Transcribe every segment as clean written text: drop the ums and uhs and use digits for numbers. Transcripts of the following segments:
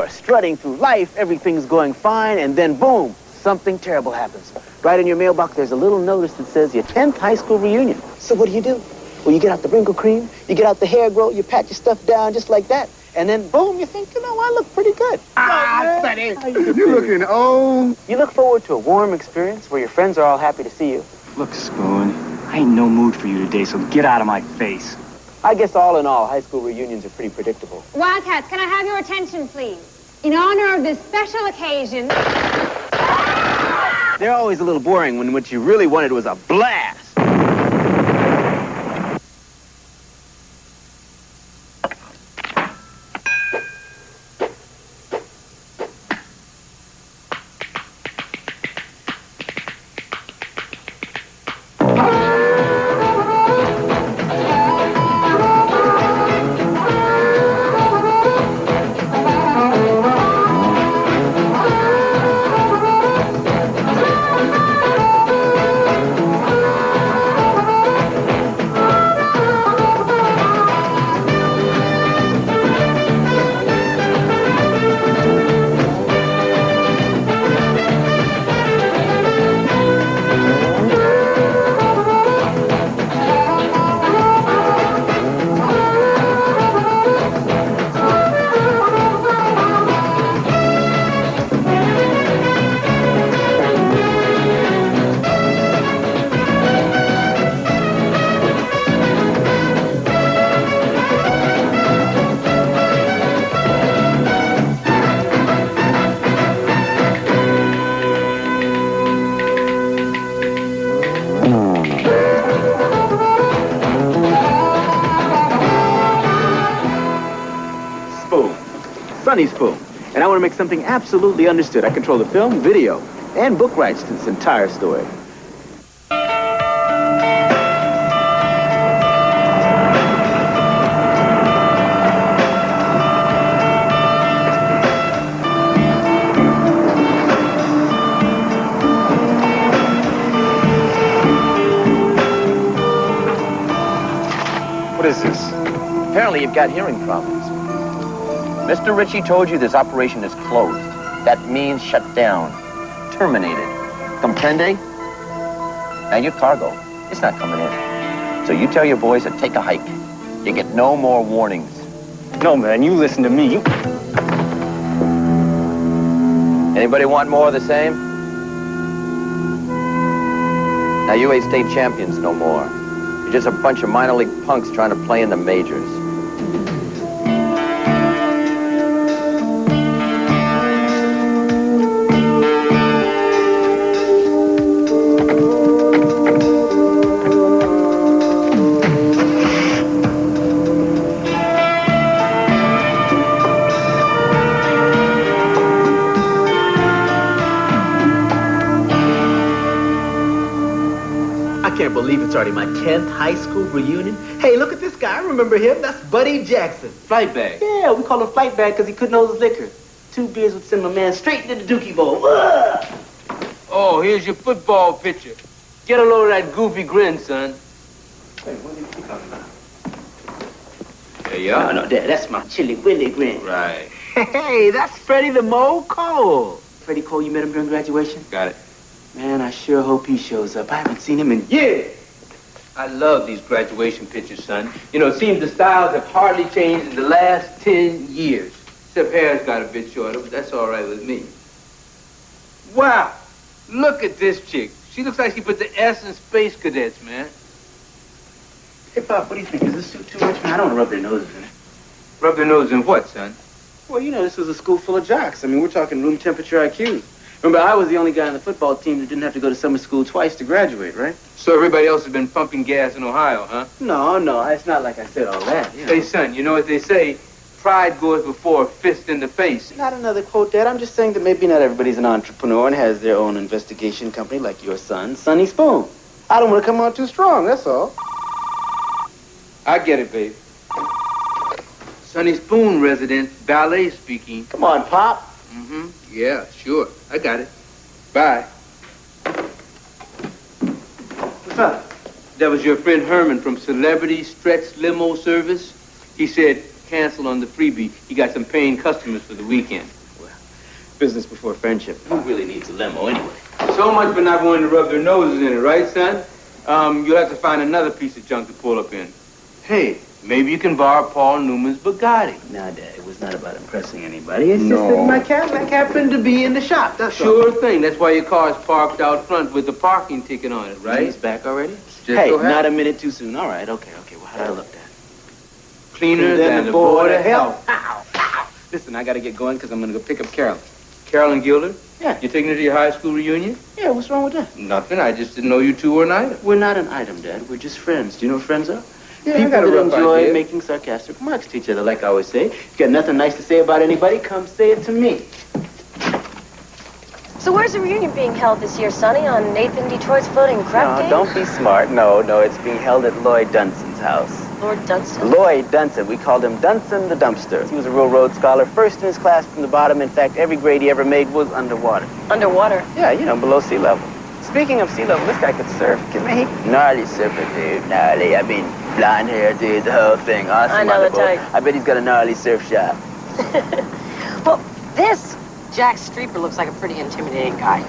are strutting through life, everything's going fine, and then boom, something terrible happens. Right in your mailbox, there's a little notice that says your 10th high school reunion. So what do? Well, you get out the wrinkle cream, you get out the hair grow, you pat your stuff down just like that, and then boom, you think, I look pretty good. Sonny, you looking old. You look forward to a warm experience where your friends are all happy to see you. Look, Spoon, I ain't no mood for you today, so get out of my face. I guess all in all, high school reunions are pretty predictable. Wildcats, can I have your attention, please? In honor of this special occasion... They're always a little boring when what you really wanted was a blast. Sonny Spoon, and I want to make something absolutely understood. I control the film, video, and book rights to this entire story. What is this? Apparently you've got hearing problems. Mr. Ritchie told you this operation is closed. That means shut down, terminated. Comprende? Now your cargo, it's not coming in. So you tell your boys to take a hike. You get no more warnings. No, man, you listen to me. Anybody want more of the same? Now you ain't state champions no more. You're just a bunch of minor league punks trying to play in the majors. I can't believe it's already my 10th high school reunion. Hey, look at this guy. I remember him. That's Buddy Jackson. Flight bag. Yeah, we call him Flight Bag because he couldn't hold his liquor. 2 beers would send my man straight into the Dookie Bowl. Oh, here's your football picture. Get a load of that goofy grin, son. Hey, what are you talking about? There you are. No, that's my Chili Willy grin. Right. Hey, that's Freddie the Mo Cole. Freddie Cole, you met him during graduation? Got it. Man, I sure hope he shows up. I haven't seen him in years. I love these graduation pictures, son. You know, it seems the styles have hardly changed in the last 10 years. Except hair's got a bit shorter, but that's all right with me. Wow! Look at this chick. She looks like she put the S in Space Cadets, man. Hey, Pop, what do you think? Is this suit too much? Man, I don't want to rub their noses in it. Rub their nose in what, son? Well, you know, this was a school full of jocks. I mean, we're talking room temperature IQs. Remember, I was the only guy on the football team that didn't have to go to summer school twice to graduate, right? So everybody else has been pumping gas in Ohio, huh? No, it's not like I said all that. You know. Hey, son, you know what they say? Pride goes before a fist in the face. Not another quote, Dad. I'm just saying that maybe not everybody's an entrepreneur and has their own investigation company like your son, Sonny Spoon. I don't want to come on too strong, that's all. I get it, babe. Sonny Spoon resident, ballet speaking. Come on, Pop. Mm-hmm. Yeah, sure. I got it. Bye. What's up? That was your friend Herman from Celebrity Stretch Limo Service. He said, cancel on the freebie. He got some paying customers for the weekend. Well, business before friendship. Who really needs a limo anyway? So much for not wanting to rub their noses in it, right, son? You'll have to find another piece of junk to pull up in. Hey, maybe you can borrow Paul Newman's Bugatti. Nah, Dad, it was not about impressing anybody. It's just that my Cadillac happened to be in the shop, that's all. Sure thing. That's why your car's parked out front with the parking ticket on it, right? He's back already? Just Hey, so not a happens. minute too soon. All right, okay. Well, how do I look, Dad? Cleaner than the board of hell. Ow. Listen, I got to get going because I'm going to go pick up Carolyn. Carolyn Gilder? Yeah. You taking her to your high school reunion? Yeah, what's wrong with that? Nothing. I just didn't know you two were an item. We're not an item, Dad. We're just friends. Do you know what friends are? Yeah, I People got a that rough enjoy idea. making sarcastic remarks to each other, like I always say. If you got nothing nice to say about anybody, come say it to me. So where's the reunion being held this year, Sonny? On Nathan Detroit's floating crap game? No, don't be smart. No, it's being held at Lloyd Dunson's house. Lord Dunstan? Lloyd Dunson. We called him Dunson the Dumpster. He was a real Rhodes Scholar, first in his class from the bottom. In fact, every grade he ever made was underwater. Underwater? Yeah, below sea level. Speaking of sea level, this guy could surf. Give me gnarly surfer, dude. Gnarly. I mean, blonde hair, dude, the whole thing. Awesome. I know the boat. type. I bet he's got a gnarly surf shop. Well, this Jack Streeper looks like a pretty intimidating guy.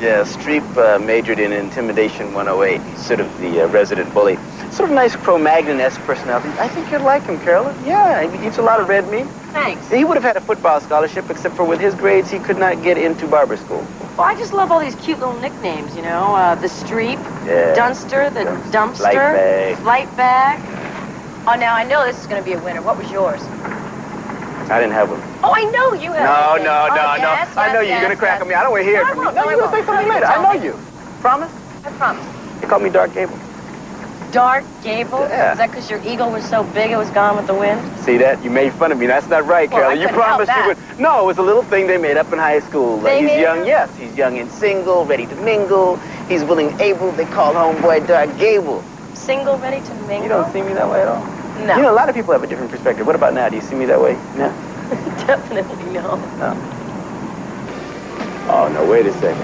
Yeah, Streep majored in Intimidation 108. He's sort of the resident bully. Sort of nice Cro-Magnon-esque personality. I think you'd like him, Carolyn. Yeah, he eats a lot of red meat. Thanks. He would have had a football scholarship, except for with his grades, he could not get into barber school. Well, I just love all these cute little nicknames, the Streep, Yeah. Dunster, the Dumpster, Light bag. Flight Bag. Oh, now I know this is going to be a winner. What was yours? I didn't have one. Oh, I know you have. No. a thing. Yes, I know yes, you're going to yes, crack yes. on me. I don't want to hear it No, I from you. won't. No, No, I you're going to say won't. something No, later. you I tell know me. you. Promise? I promise. They call me Dark Gable. Dark Gable? Yeah. Is that because your eagle was so big it was gone with the wind? See that? You made fun of me. That's not right, Well, I Carolyn. You couldn't help promised you that. would. No, it was a little thing they made up in high school. They He's made young, up? yes. He's young and single, ready to mingle. He's willing, able. They call homeboy Dark Gable. Single, ready to mingle? You don't see me that way at all. No. You know, a lot of people have a different perspective. What about now? Do you see me that way? No? Definitely no. No. Oh, no, wait a second.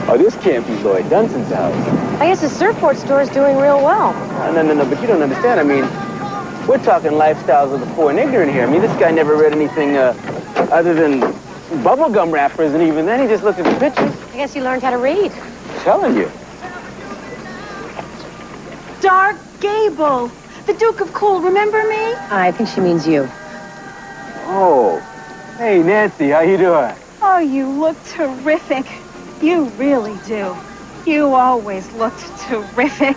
Oh, this can't be Lloyd Dunson's house. I guess the surfboard store is doing real well. No, but you don't understand. I mean, we're talking lifestyles of the poor and ignorant here. I mean, this guy never read anything other than bubblegum wrappers, and even then he just looked at the pictures. I guess you learned how to read. I'm telling you. Dark Gable, the Duke of Cool, remember me? I think she means you. Oh. Hey, Nancy, how you doing? Oh, you look terrific. You really do. You always looked terrific.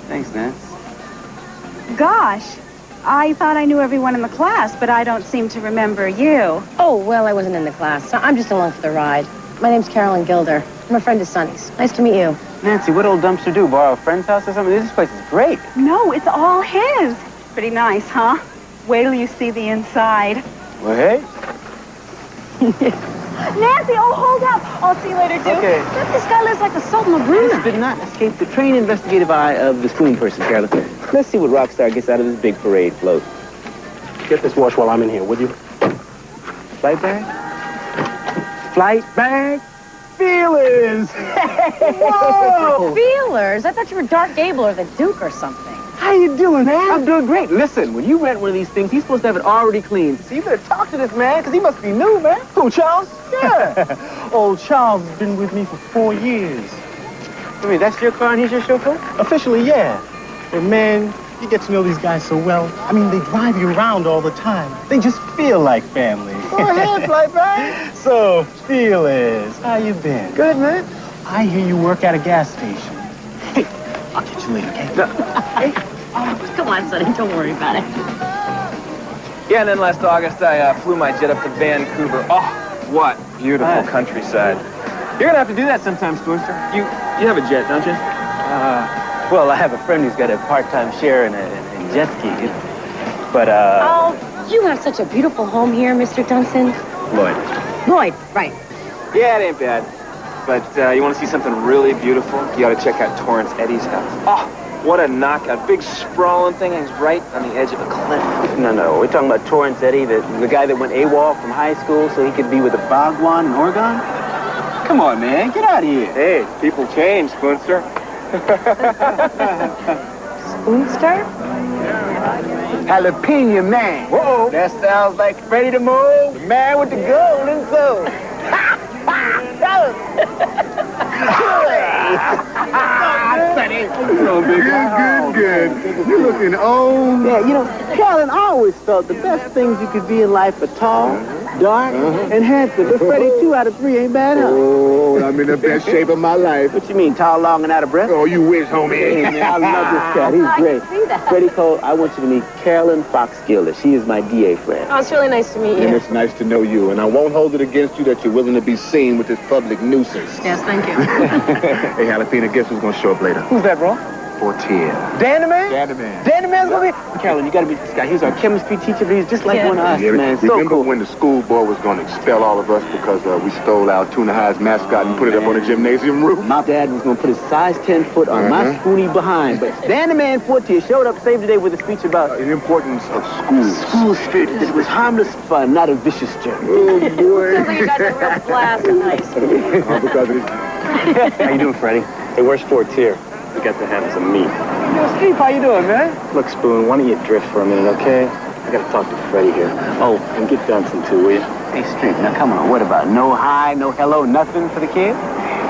Thanks, Nance. Gosh, I thought I knew everyone in the class, but I don't seem to remember you. Oh, well, I wasn't in the class. I'm just along for the ride. My name's Carolyn Gilder. I'm a friend of Sonny's. Nice to meet you. Nancy, what old dumpster do? Borrow a friend's house or something? This place is great. No, it's all his. Pretty nice, huh? Wait till you see the inside. Well, hey. Nancy, oh, hold up. I'll see you later, too. Okay. This guy lives like the Sultan of Brunei. This did not escape the trained investigative eye of the spoon person, Carolyn. Let's see what rock star gets out of this big parade float. Get this watch while I'm in here, would you? Flight bag? Flight bag? Feelers! Whoa! Feelers? I thought you were Dark Gable or the Duke or something. How you doing, man? I'm doing great. Listen, when you rent one of these things, he's supposed to have it already cleaned. So you better talk to this man, because he must be new, man. Who, Charles? Yeah. Old Charles has been with me for 4 years. I mean, that's your car and he's your chauffeur? Officially, yeah. But man, you get to know these guys so well. I mean, they drive you around all the time. They just feel like family. Go ahead, flight bag. So, Felix, how you been? Good, man. I hear you work at a gas station. Hey, I'll get you later, okay? Come on, Sonny. Don't worry about it. Yeah, and then last August, I flew my jet up to Vancouver. Oh, what beautiful countryside. You're gonna have to do that sometime, Spoonster. You have a jet, don't you? Well, I have a friend who's got a part-time share in a jet ski. But, Oh, you have such a beautiful home here, Mr. Dunson. Lloyd. Lloyd, right. Yeah, it ain't bad. But you want to see something really beautiful? You ought to check out Torrance Eddie's house. Oh, what a knockout. Big sprawling thing hangs right on the edge of a cliff. No, we're talking about Torrance Eddie, the guy that went AWOL from high school so he could be with the Bhagwan in Oregon? Come on, man, get out of here. Hey, people change, Spoonster. Spoonster? Jalapeno man. Whoa, that sounds like Freddie the Mole, the man with the golden soul. Sonny. Good. You looking old. Yeah, you know, Carolyn always felt the best things you could be in life are tall, dark, and handsome. But Freddie, 2 out of 3 ain't bad, huh? Oh, I'm in the best shape of my life. What you mean, tall, long, and out of breath? Oh, you wish, homie. Hey, man, I love this cat. He's great. I can see that. Freddie Cole, I want you to meet Carolyn Fox Gilder. She is my DA friend. Oh, it's really nice to meet And you. it's nice to know you, and I won't hold it against you that you're willing to be seen with this public nuisance. Yes, thank you. Hey, Jalapeno, guess who's gonna show up later? Who's that, bro? Fortier. Dan the man? Dan the man. Dan the man's gonna be... Carolyn, you gotta meet this guy. He's our chemistry teacher, but he's just like one of us, man. So Remember cool. when the school board was gonna expel all of us because we stole our Tuna High's mascot and put it up on the gymnasium roof? My dad was gonna put his size 10 foot on my spoony behind, but Dan the man Fortier showed up, saved the day with a speech about The importance of schools. school spirit. It was harmless fun, not a vicious journey. Oh, boy. Sounds like you guys had a real blast in high school. All because of this. How you doing, Freddie? Hey, where's Fortier? We got to have some meat. Yo, Steve, how you doing, man? Look, Spoon, why don't you drift for a minute, okay? I gotta talk to Freddie here. Oh, and get Dunson too, will you? Hey, Street, now come on. What about no hi, no hello, nothing for the kid?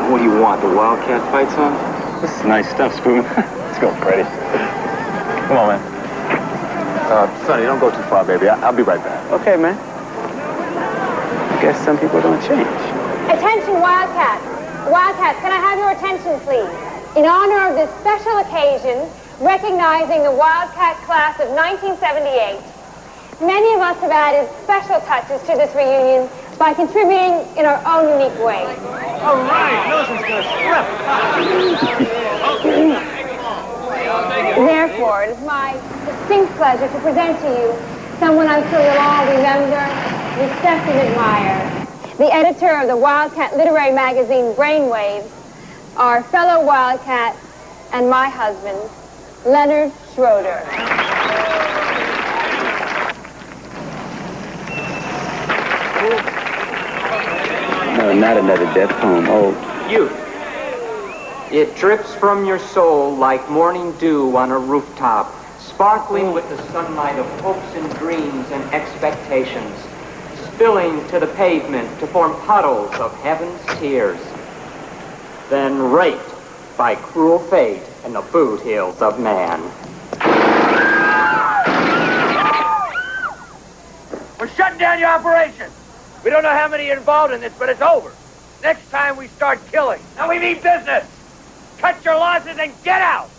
What do you want, the Wildcat fight song? This is nice stuff, Spoon. Let's go, Freddie. Come on, man. Sonny, don't go too far, baby. I'll be right back. Okay, man. I guess some people don't change. Attention, Wildcats. Wildcats, can I have your attention, please? In honor of this special occasion, recognizing the Wildcat class of 1978, many of us have added special touches to this reunion by contributing in our own unique way. All right, Nelson's gonna strip. Therefore, it is my distinct pleasure to present to you someone I'm sure you'll all remember, respect, and admire. The editor of the Wildcat literary magazine, Brainwaves, our fellow Wildcat and my husband, Leonard Schroeder. No, not another death poem. Oh, Youth. It drips from your soul like morning dew on a rooftop, sparkling with the sunlight of hopes and dreams and expectations, spilling to the pavement to form puddles of heaven's tears, then raped by cruel fate in the boot heels of man. We're shutting down your operation. We don't know how many are involved in this, but it's over. Next time we start killing. Now we mean business. Cut your losses and get out.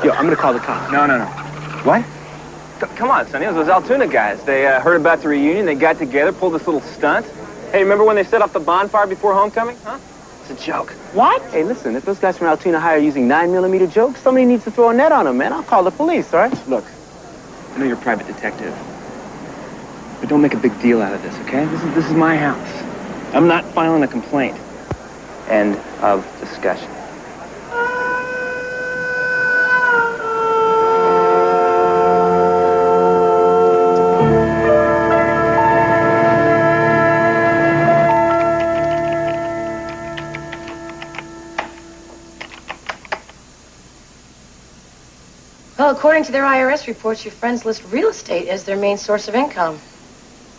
yo, I'm gonna call the cops. No. What? Come on, Sonny. Those Altoona guys. They heard about the reunion. They got together, pulled this little stunt. Hey, remember when they set off the bonfire before homecoming? Huh? It's a joke. What? Hey, listen, if those guys from Altoona High are using 9mm jokes, somebody needs to throw a net on them, man. I'll call the police, all right? Look, I know you're a private detective, but don't make a big deal out of this, okay? This is my house. I'm not filing a complaint. End of discussion. Well, according to their IRS reports, your friends list real estate as their main source of income.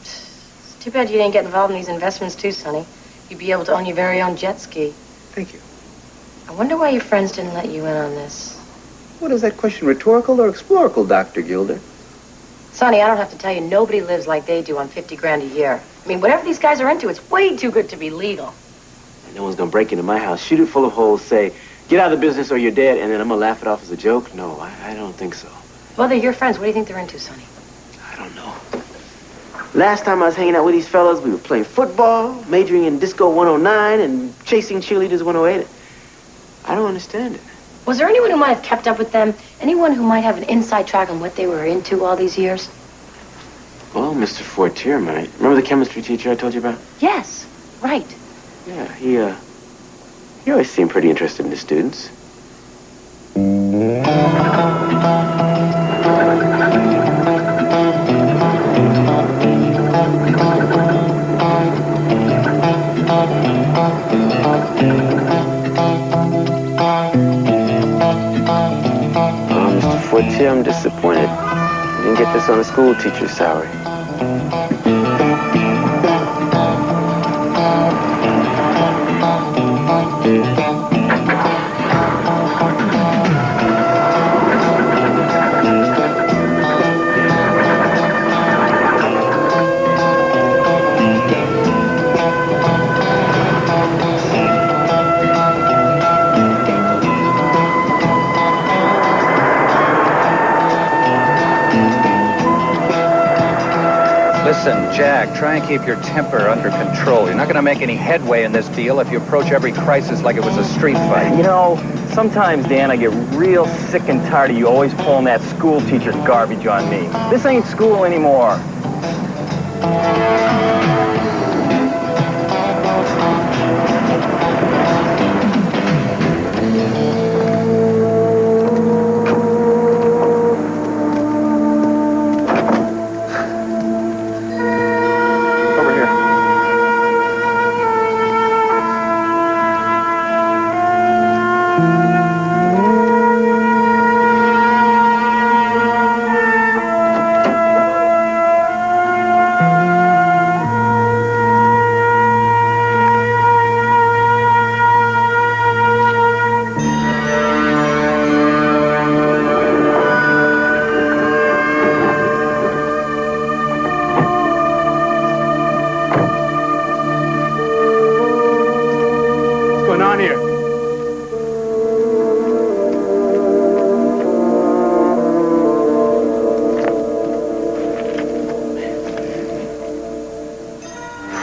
It's too bad you didn't get involved in these investments too, Sonny. You'd be able to own your very own jet ski. Thank you. I wonder why your friends didn't let you in on this. What is that question, rhetorical or explorical, Dr. Gilder? Sonny, I don't have to tell you, nobody lives like they do on 50 grand a year. I mean, whatever these guys are into, it's way too good to be legal. No one's gonna break into my house, shoot it full of holes, say, get out of the business or you're dead, and then I'm gonna laugh it off as a joke? No, I don't think so. Well, they're your friends. What do you think they're into, Sonny? I don't know. Last time I was hanging out with these fellas, we were playing football, majoring in Disco 109, and chasing cheerleaders 108. I don't understand it. Was there anyone who might have kept up with them? Anyone who might have an inside track on what they were into all these years? Well, Mr. Fortier might. Remember the chemistry teacher I told you about? Yes, right. Yeah, he always seemed pretty interested in the students. disappointed. You didn't get this on a school teacher's salary. Listen, Jack, try and keep your temper under control. You're not going to make any headway in this deal if you approach every crisis like it was a street fight. You know, sometimes, Dan, I get real sick and tired of you always pulling that school teacher garbage on me. This ain't school anymore.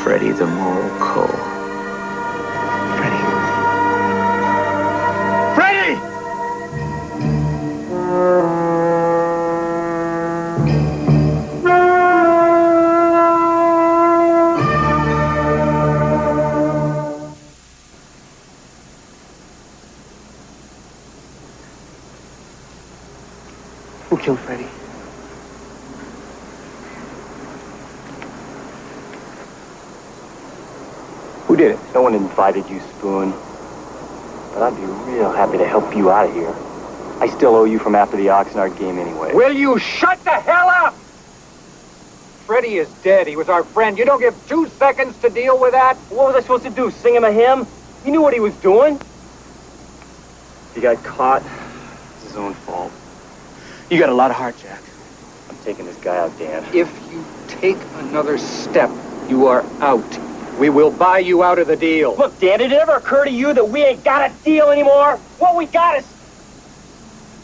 Freddie the Mole Cole. Freddie. Freddie! Who killed Freddie? Who did it? No one invited you, Spoon. But I'd be real happy to help you out of here. I still owe you from after the Oxnard game anyway. Will you shut the hell up? Freddie is dead. He was our friend. You don't give 2 seconds to deal with that? What was I supposed to do, sing him a hymn? He knew what he was doing. He got caught. It's his own fault. You got a lot of heart, Jack. I'm taking this guy out, Dan. If you take another step, you are out. We will buy you out of the deal. Look, Dan, did it ever occur to you that we ain't got a deal anymore? What we got is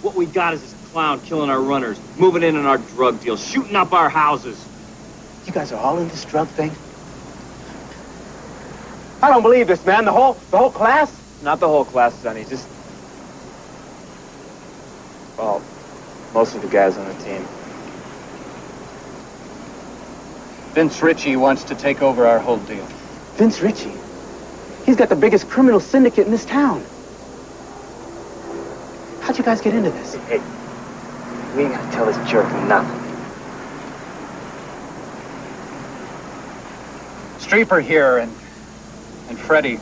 this clown killing our runners, moving in on our drug deals, shooting up our houses. You guys are all in this drug thing? I don't believe this, man. The whole class? Not the whole class, Sonny. Just... well, most of the guys on the team. Vince Ritchie wants to take over our whole deal. Vince Ritchie? He's got the biggest criminal syndicate in this town. How'd you guys get into this? Hey, we ain't gonna tell this jerk nothing. Streeper here and Freddie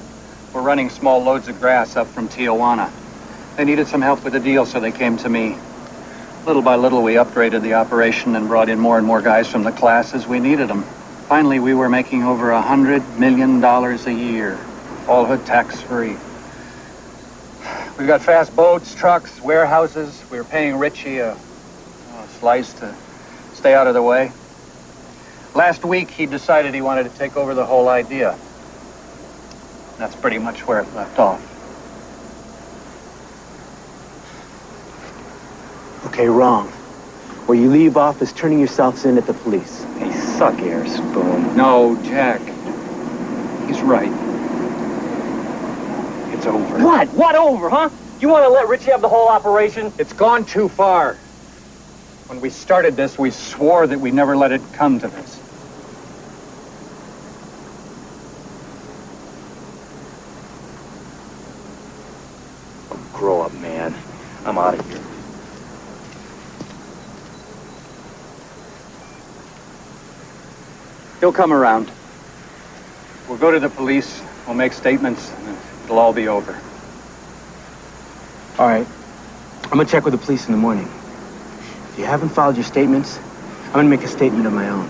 were running small loads of grass up from Tijuana. They needed some help with the deal, so they came to me. Little by little, we upgraded the operation and brought in more and more guys from the class as we needed them. Finally, we were making over $100 million a year, all hood tax-free. We've got fast boats, trucks, warehouses. We were paying Ritchie a slice to stay out of the way. Last week, he decided he wanted to take over the whole idea. That's pretty much where it left off. Okay, wrong. Where you leave off is turning yourselves in at the police. Hey, suck air, Spoon. No, Jack. He's right. It's over. What? What over, huh? You want to let Richie have the whole operation? It's gone too far. When we started this, we swore that we never let it come to this. Grow up, man. I'm out of here. He'll come around. We'll go to the police, we'll make statements, and it'll all be over. All right. I'm gonna check with the police in the morning. If you haven't filed your statements, I'm gonna make a statement of my own.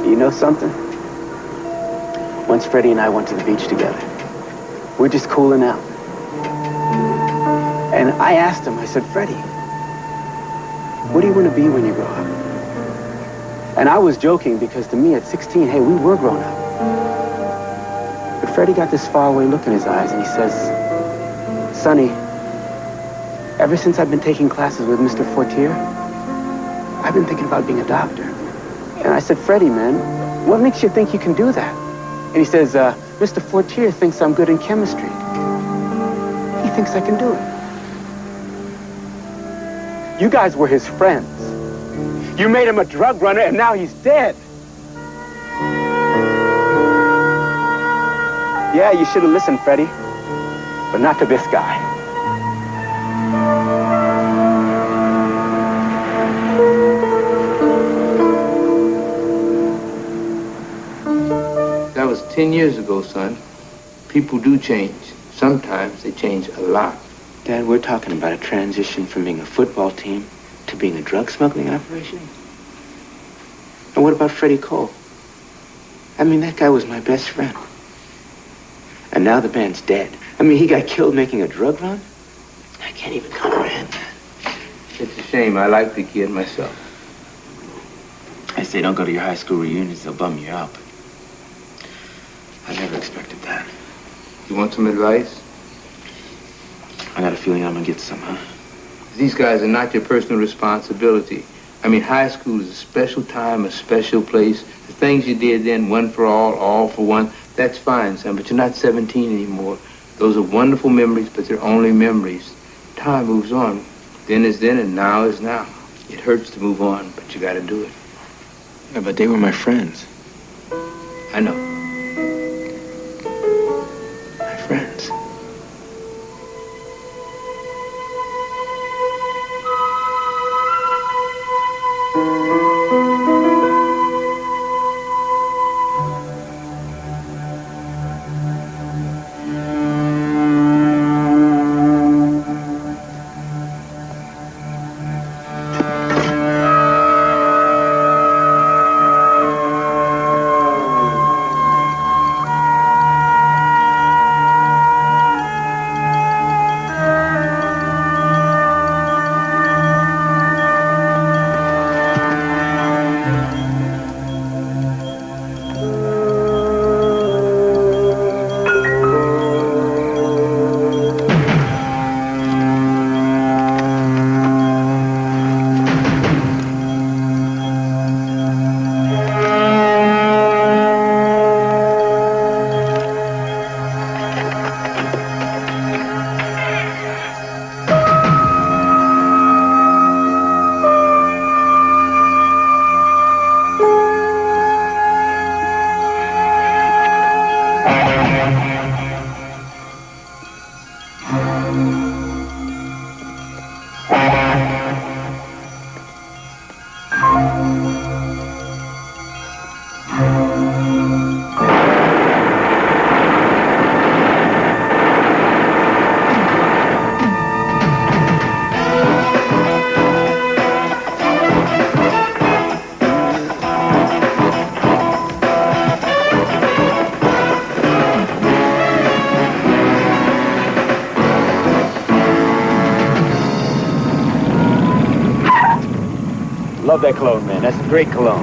You know something? Once Freddie and I went to the beach together. We're just cooling out. And I asked him, I said, Freddie, what do you want to be when you grow up? And I was joking because to me at 16, hey, we were grown up. But Freddie got this faraway look in his eyes and he says, Sonny, ever since I've been taking classes with Mr. Fortier, I've been thinking about being a doctor. And I said, Freddie, man, what makes you think you can do that? And he says, Mr. Fortier thinks I'm good in chemistry. He thinks I can do it. You guys were his friends. You made him a drug runner, and now he's dead. Yeah, you should have listened, Freddie, but not to this guy. That was 10 years ago, son. People do change. Sometimes they change a lot. Dad, we're talking about a transition from being a football team to being a drug smuggling operation? And what about Freddie Cole? I mean, that guy was my best friend. And now the man's dead. I mean, he got killed making a drug run? I can't even comprehend that. It's a shame. I like the kid myself. I say don't go to your high school reunions, they'll bum you out. I never expected that. You want some advice? I got a feeling I'm gonna get some, huh? These guys are not your personal responsibility. I mean, high school is a special time, a special place. The things you did then, one for all for one, that's fine, son, but you're not 17 anymore. Those are wonderful memories, but they're only memories. Time moves on. Then is then and now is now. It hurts to move on, but you gotta do it. Yeah, but they were my friends. I know. My friends. Love that cologne, man. That's a great cologne.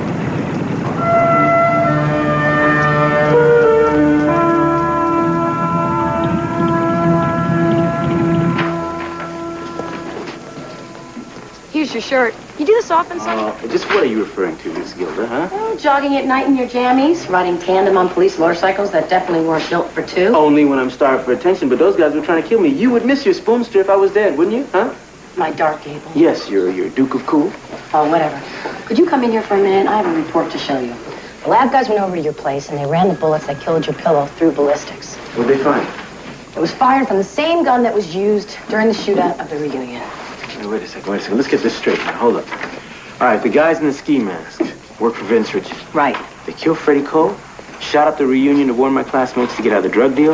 Here's your shirt. You do this often, Sonny? Just what are you referring to, Miss Gilda, huh? Oh, jogging at night in your jammies, riding tandem on police motorcycles that definitely weren't built for two. Only when I'm starved for attention, but those guys were trying to kill me. You would miss your spoonster if I was dead, wouldn't you, huh? My dark Gable. Yes, you're Duke of Cool. Oh, whatever. Could you come in here for a minute? I have a report to show you. The lab guys went over to your place, and they ran the bullets that killed your pillow through ballistics. What'd they find? It was fired from the same gun that was used during the shootout of the reunion. Hey, wait a second. Let's get this straight now. Hold up. All right, the guys in the ski masks work for Vince Ritchie. Right. They killed Freddie Cole, Shot up the reunion to warn my classmates to get out of the drug deal.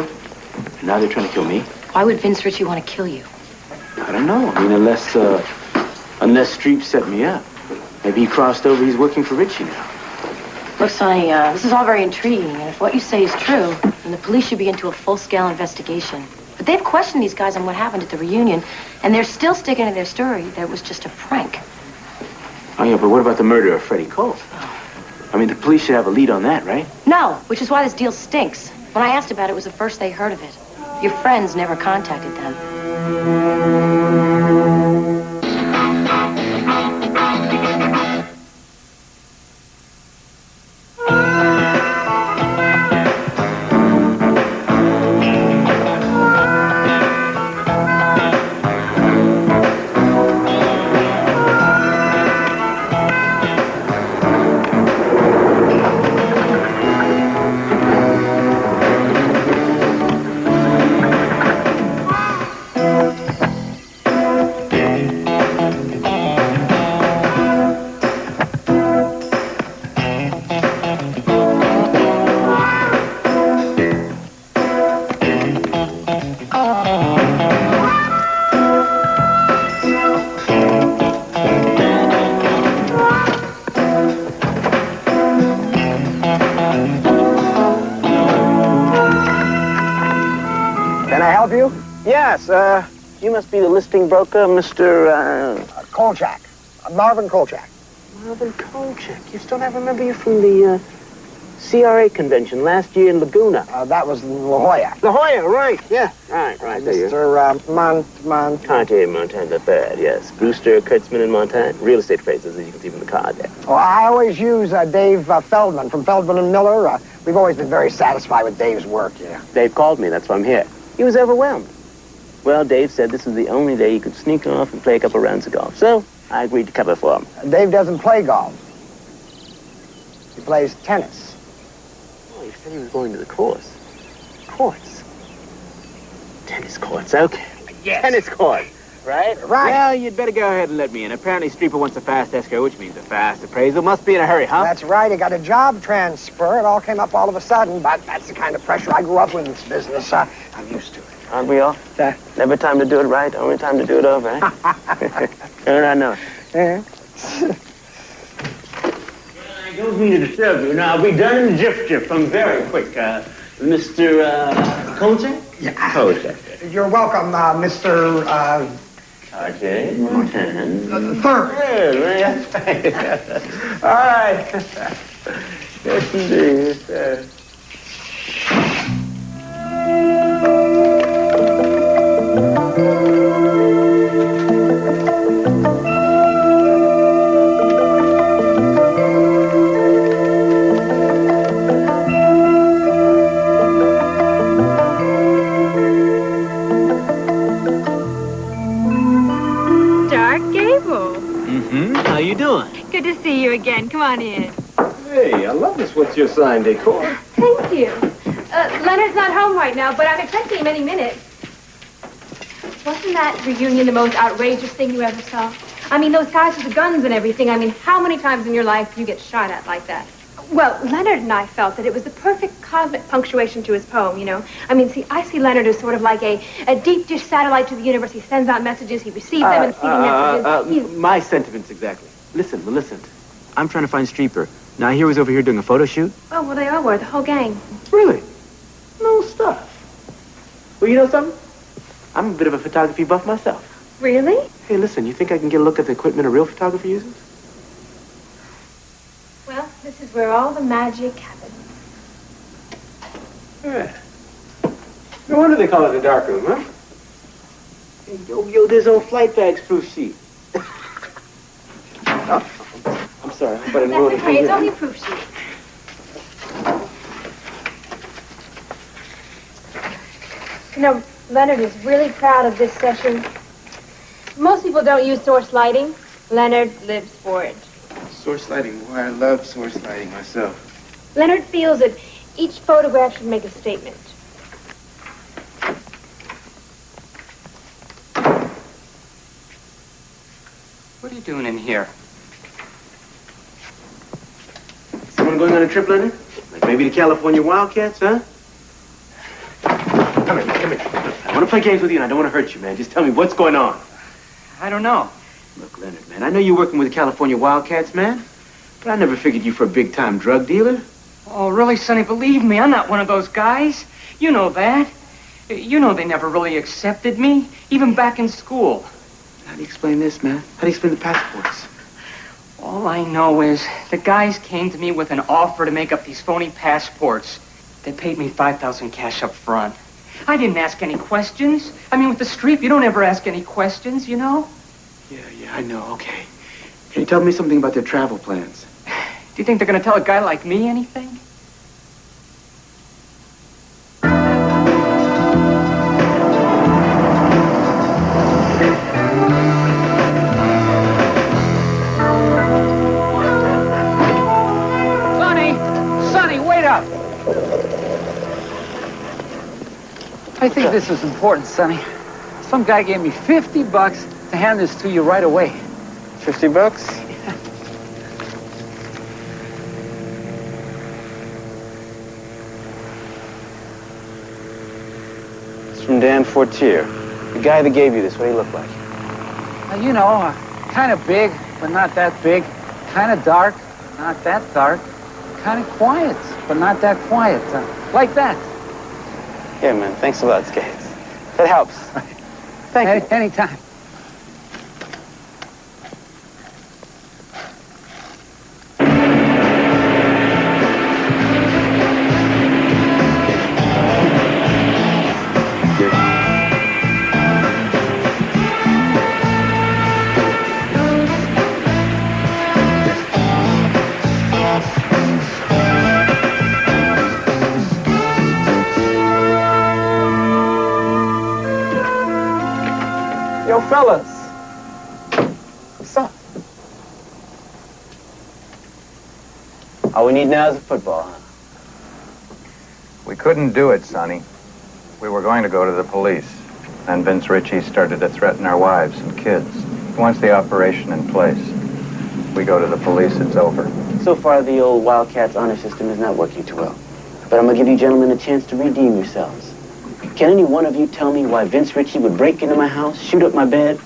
And now they're trying to kill me. Why would Vince Ritchie want to kill you? I don't know. I mean, unless Streep set me up. Maybe he crossed over. He's working for Ritchie now. Look, Sonny, this is all very intriguing, and if what you say is true, then the police should be into a full-scale investigation. But they've questioned these guys on what happened at the reunion, and they're still sticking to their story that it was just a prank. Oh, yeah, but what about the murder of Freddie Cole? I mean, the police should have a lead on that, right? No, which is why this deal stinks. When I asked about it, it was the first they heard of it. Your friends never contacted them. Yes, you must be the listing broker, Mr. Kolchak. Marvin Kolchak. Marvin Kolchak. You still not remember you from the CRA convention last year in Laguna. That was La Jolla. La Jolla, right, yeah. Right, there you are. Mr. Cartier, Montaigne, Lafayette, yes. Brewster, Kurtzman, and Montaigne. Real estate phrases, as you can see from the card there. Well, I always use Dave Feldman from Feldman and Miller. We've always been very satisfied with Dave's work, yeah. Dave called me, that's why I'm here. He was overwhelmed. Well, Dave said this was the only day he could sneak off and play a couple rounds of golf. So, I agreed to cover for him. Dave doesn't play golf. He plays tennis. Oh, he said he was going to the course. Courts. Tennis courts, okay. Yes. Tennis court, right? Right. Well, you'd better go ahead and let me in. Apparently, Streeper wants a fast escrow, which means a fast appraisal. Must be in a hurry, huh? That's right. He got a job transfer. It all came up all of a sudden, but that's the kind of pressure I grew up with in this business. I'm used to it. Aren't we all? Never time to do it right, only time to do it over, eh? I know. Yeah. I don't mean to disturb you. Now, I'll be done in jiff. I'm very quick. Mr. Kolchak? Yeah. Kolchak. You're welcome, Mr. Cartier, Montaigne. Third. That's right. All right. Yes, indeed. Yes, How you doing? Good to see you again. Come on in. Hey, I love this. What's your sign decor? Thank you. Leonard's not home right now, but I'm expecting him any minute. Wasn't that reunion the most outrageous thing you ever saw? I mean, those guys with the guns and everything. I mean, how many times in your life do you get shot at like that? Well, Leonard and I felt that it was the perfect cosmic punctuation to his poem, you know. I mean, see, I see Leonard as sort of like a deep dish satellite to the universe. He sends out messages, he receives them, and receiving messages. My sentiments, exactly. Listen, Millicent. I'm trying to find Streeper. Now, I hear he's over here doing a photo shoot. Oh, well, they all were, the whole gang. Really? No stuff. Well, you know something? I'm a bit of a photography buff myself. Really? Hey, listen, you think I can get a look at the equipment a real photographer uses? Well, this is where all the magic happens. Yeah. No wonder they call it the dark room, huh? Hey, yo, there's old flight bags proof sheet. Oh, I'm sorry, but I didn't know That's okay, it's only a proof sheet. You know, Leonard is really proud of this session. Most people don't use source lighting. Leonard lives for it. Source lighting, boy, I love source lighting myself. Leonard feels that each photograph should make a statement. What are you doing in here? Someone going on a trip, Leonard? Like Maybe the California Wildcats, huh? Come here, come here. I want to play games with you, and I don't want to hurt you, man. Just tell me what's going on. I don't know. Look, Leonard, man, I know you're working with the California Wildcats, man, but I never figured you for a big-time drug dealer. Oh, really, Sonny? Believe me, I'm not one of those guys. You know that. You know they never really accepted me, even back in school. How do you explain this, man? How do you explain the passports? All I know is the guys came to me with an offer to make up these phony passports. They paid me $5,000 cash up front. I didn't ask any questions. I mean, with the street, you don't ever ask any questions, you know? Yeah, I know, okay. Can you tell me something about their travel plans? Do you think they're gonna tell a guy like me anything? Sonny, wait up! I think this is important, Sonny. Some guy gave me $50 to hand this to you right away. $50? It's from Dan Fortier. The guy that gave you this, what do he look like? You know, kind of big, but not that big. Kind of dark, not that dark. Kind of quiet, but not that quiet. Like that. Yeah, man, thanks a lot, Skates. That helps. Thank you. Anytime. Yo, fellas. What's up? All we need now is a football, huh? We couldn't do it, Sonny. We were going to go to the police. Then Vince Ritchie started to threaten our wives and kids. Once the operation in place, we go to the police, it's over. So far, the old Wildcats honor system is not working too well. But I'm gonna give you gentlemen a chance to redeem yourselves. Can any one of you tell me why Vince Ritchie would break into my house, shoot up my bed,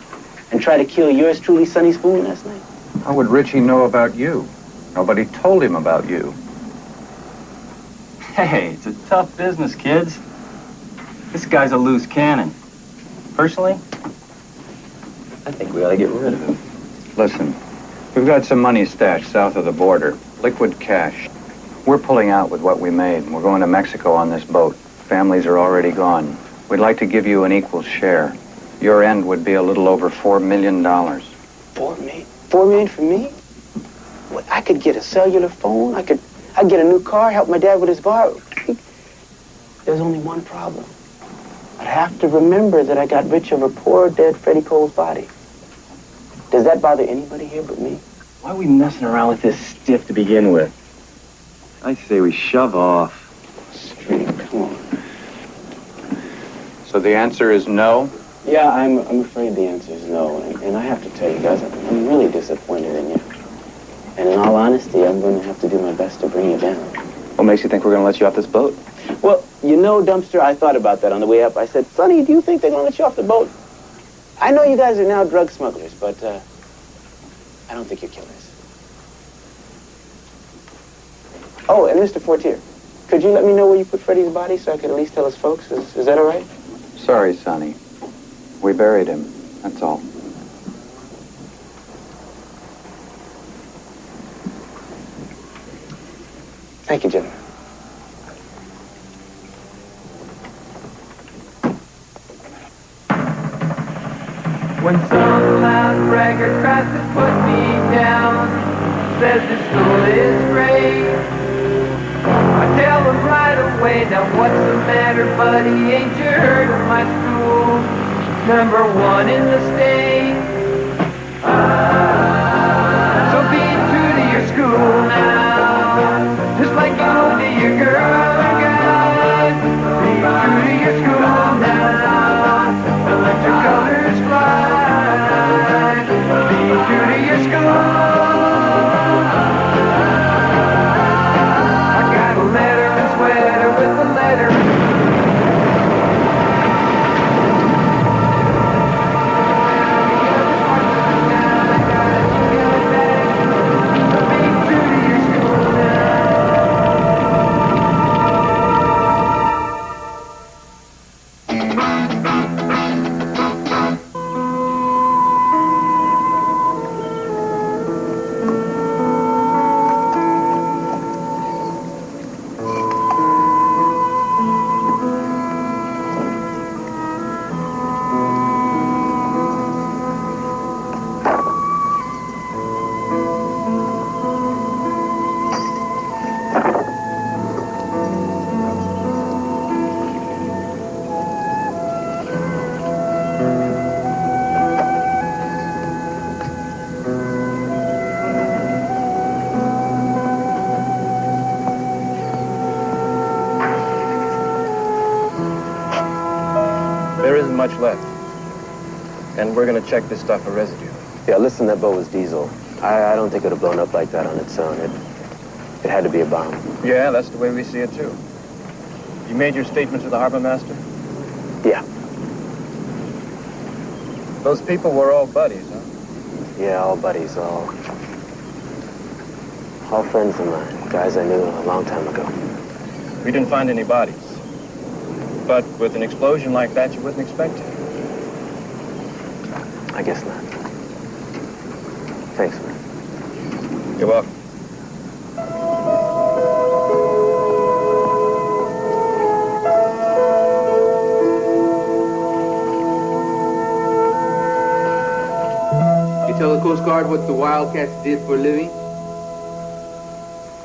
and try to kill yours truly, Sonny Spoon, last night? How would Ritchie know about you? Nobody told him about you. Hey, it's a tough business, kids. This guy's a loose cannon. Personally, I think we ought to get rid of him. Listen, we've got some money stashed south of the border. Liquid cash. We're pulling out with what we made, and we're going to Mexico on this boat. Families are already gone. We'd like to give you an equal share. Your end would be a little over $4 million. $4 million? $4 million for me? What, I could get a cellular phone. I'd get a new car, help my dad with his bar. There's only one problem. I'd have to remember that I got rich over poor dead Freddie Cole's body. Does that bother anybody here but me? Why are we messing around with this stiff to begin with? I say we shove off. Street, come on. So the answer is no? Yeah, I'm afraid the answer is no. And I have to tell you guys, I'm really disappointed in you. And in all honesty, I'm going to have to do my best to bring you down. What makes you think we're going to let you off this boat? Well, you know, Dumpster, I thought about that on the way up. I said, Sonny, do you think they're going to let you off the boat? I know you guys are now drug smugglers, but I don't think you're killers. Oh, and Mr. Fortier, could you let me know where you put Freddie's body so I could at least tell his folks? Is that all right? Sorry, Sonny. We buried him, that's all. Thank you, gentlemen. When some loud bragger tries to put me down, says the school is great, I tell him right away, now what's the matter, buddy? Ain't you heard of my school? #1 in the state. So be true to your school now, just like you to your girl or guy. Be true to your school now, and let your colors fly. Be true to your school. I got a letter There isn't much left. And we're going to check this stuff for residue. Yeah, listen, that boat was diesel. I don't think it would have blown up like that on its own. It had to be a bomb. Yeah, that's the way we see it, too. You made your statement to the harbor master? Yeah. Those people were all buddies, huh? Yeah, all buddies, all friends of mine. Guys I knew a long time ago. We didn't find any bodies. But with an explosion like that, you wouldn't expect it. I guess not. Thanks, man. You're welcome. You tell the Coast Guard what the Wildcats did for a living?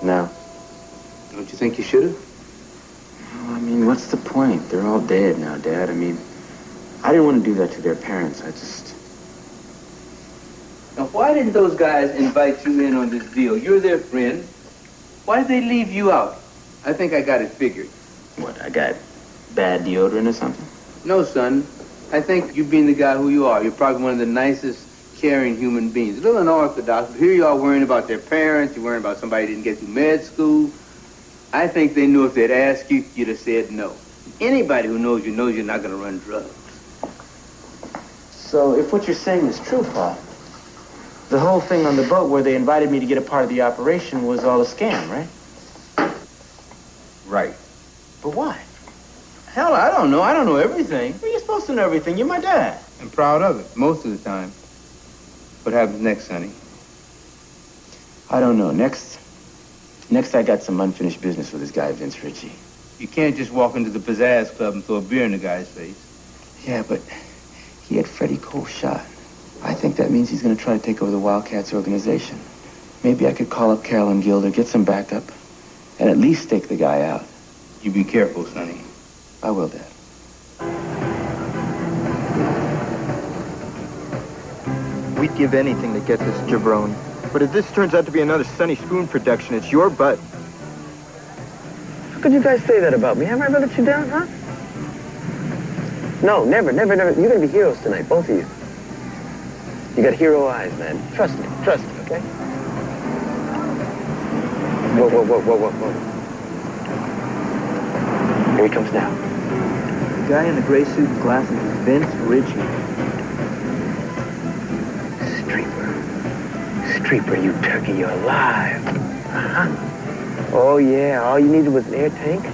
No. Don't you think you should have? Well, I mean, what's the point? They're all dead now, Dad. I mean, I didn't want to do that to their parents. Now, why didn't those guys invite you in on this deal? You're their friend. Why did they leave you out? I think I got it figured. What, I got bad deodorant or something? No, son. I think you being the guy who you are, you're probably one of the nicest, caring human beings. A little unorthodox, but here you are worrying about their parents. You're worrying about somebody who didn't get through med school. I think they knew if they'd asked you, you'd have said no. Anybody who knows you knows you're not going to run drugs. So, if what you're saying is true, Pa, the whole thing on the boat where they invited me to get a part of the operation was all a scam, right? Right. But why? Hell, I don't know. I don't know everything. Well, you're supposed to know everything. You're my dad. I'm proud of it, most of the time. What happens next, Sonny? I don't know. Next I got some unfinished business with this guy, Vince Ritchie. You can't just walk into the Pizzazz Club and throw a beer in the guy's face. Yeah, but he had Freddie Cole shot. I think that means he's going to try to take over the Wildcats organization. Maybe I could call up Carolyn Gilder, get some backup, and at least stake the guy out. You be careful, Sonny. I will, Dad. We'd give anything to get this jabron. But if this turns out to be another Sonny Spoon production, it's your butt. How could you guys say that about me? Have I ever let you down, huh? No, never, never, never. You're gonna be heroes tonight, both of you. You got hero eyes, man. Trust me, okay? Whoa. Here he comes now. The guy in the gray suit and glasses is Vince Ritchie. Streeper, you turkey, you're alive. Uh-huh. Oh, yeah, all you needed was an air tank.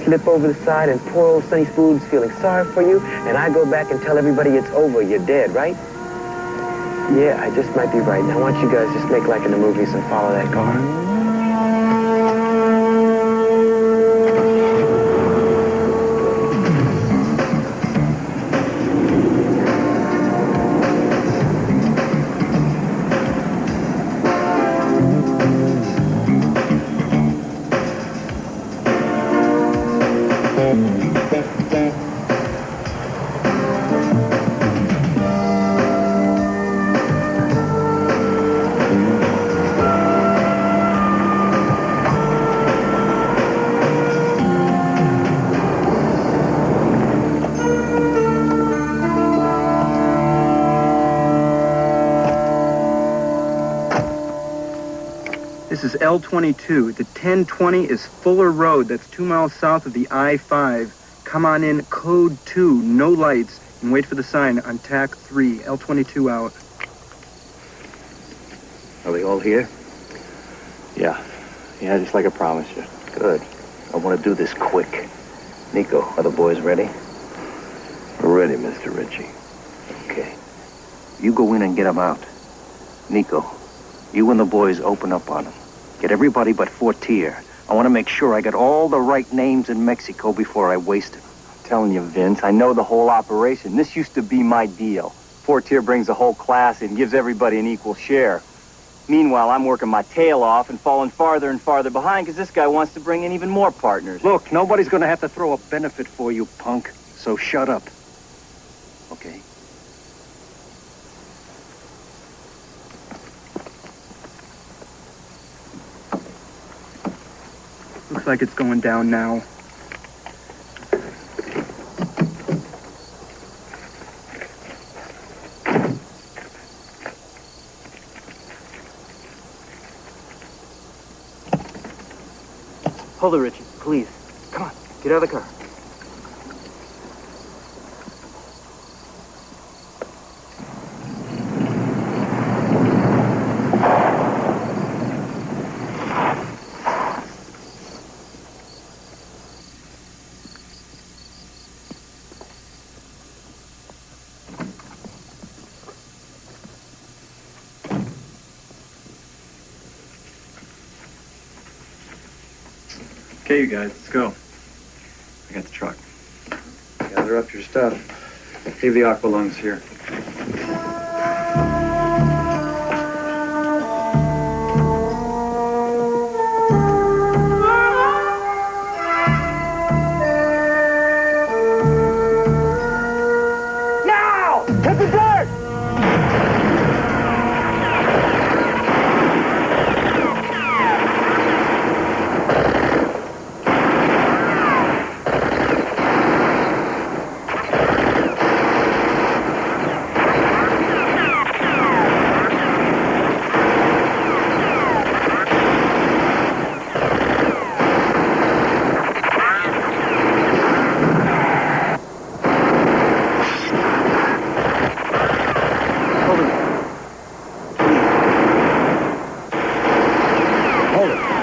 Slip over the side and poor old Sonny Spoon's feeling sorry for you, and I go back and tell everybody it's over, you're dead, right? Yeah, I just might be right. Now, why don't you guys just make like in the movies and follow that car? This is L22. The 1020 is Fuller Road. That's 2 miles south of the I-5. Come on in, code 2, no lights, and wait for the sign on tack 3. L22 out. Are they all here? Yeah, just like I promised you. Good. I want to do this quick. Nico, are the boys ready? We're ready, Mr. Ritchie. Okay. You go in and get them out. Nico, you and the boys open up on them. Get everybody but Fortier. I want to make sure I get all the right names in Mexico before I waste it. I'm telling you, Vince, I know the whole operation. This used to be my deal. Fortier brings the whole class in, gives everybody an equal share. Meanwhile, I'm working my tail off and falling farther and farther behind because this guy wants to bring in even more partners. Look, nobody's going to have to throw a benefit for you, punk. So shut up. Okay. Looks like it's going down now. Hold it, Richie, please. Come on, get out of the car. Okay, you guys, let's go. I got the truck. Gather up your stuff. Leave the aqua lungs here. Now! Hit the dirt!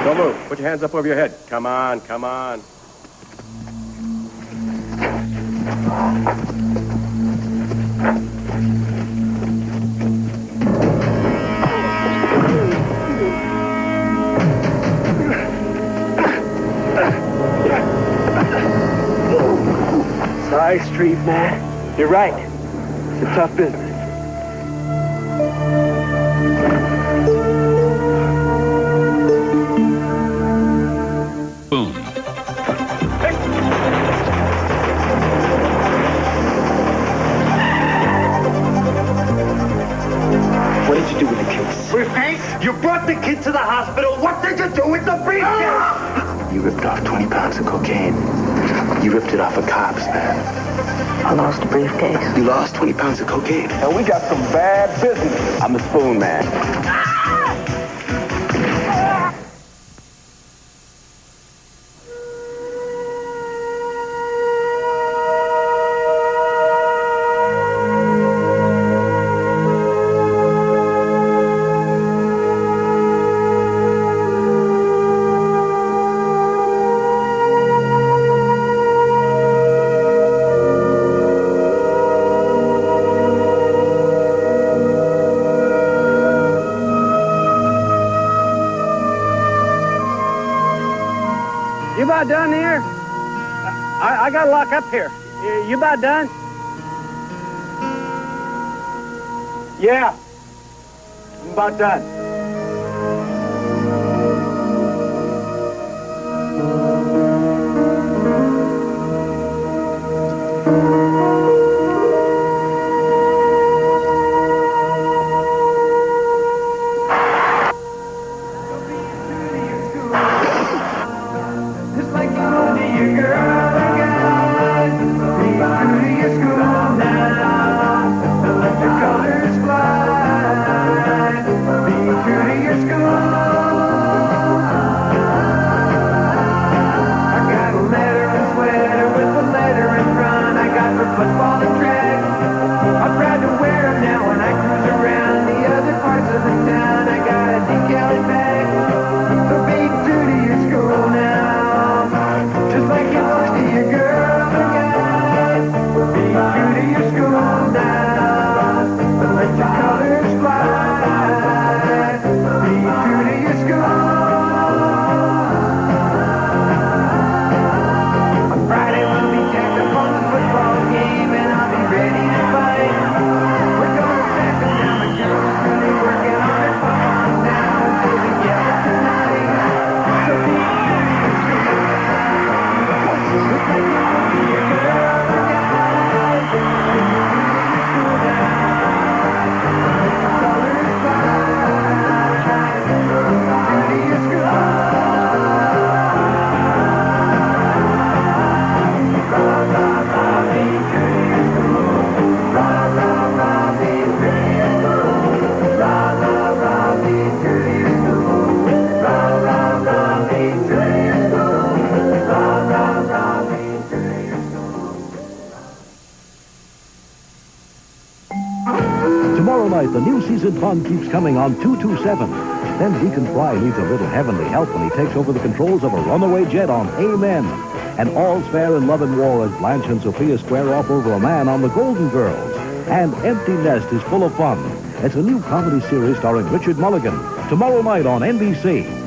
Don't move. Put your hands up over your head. Come on, come on. Sorry, street man. You're right. It's a tough business. Boom. What did you do with the case? Briefcase? You brought the kid to the hospital. What did you do with the briefcase? You ripped off 20 pounds of cocaine. You ripped it off of cops, man. I lost the briefcase. You lost 20 pounds of cocaine. And we got some bad business. I'm the Spoon Man. You about done here? I got to lock up here. You about done? Yeah. I'm about done. But Tomorrow night, the new season fun keeps coming on 227. Then Deacon Fry needs a little heavenly help when he takes over the controls of a runaway jet on Amen. And all's fair in love and war as Blanche and Sophia square off over a man on The Golden Girls. And Empty Nest is full of fun. It's a new comedy series starring Richard Mulligan. Tomorrow night on NBC.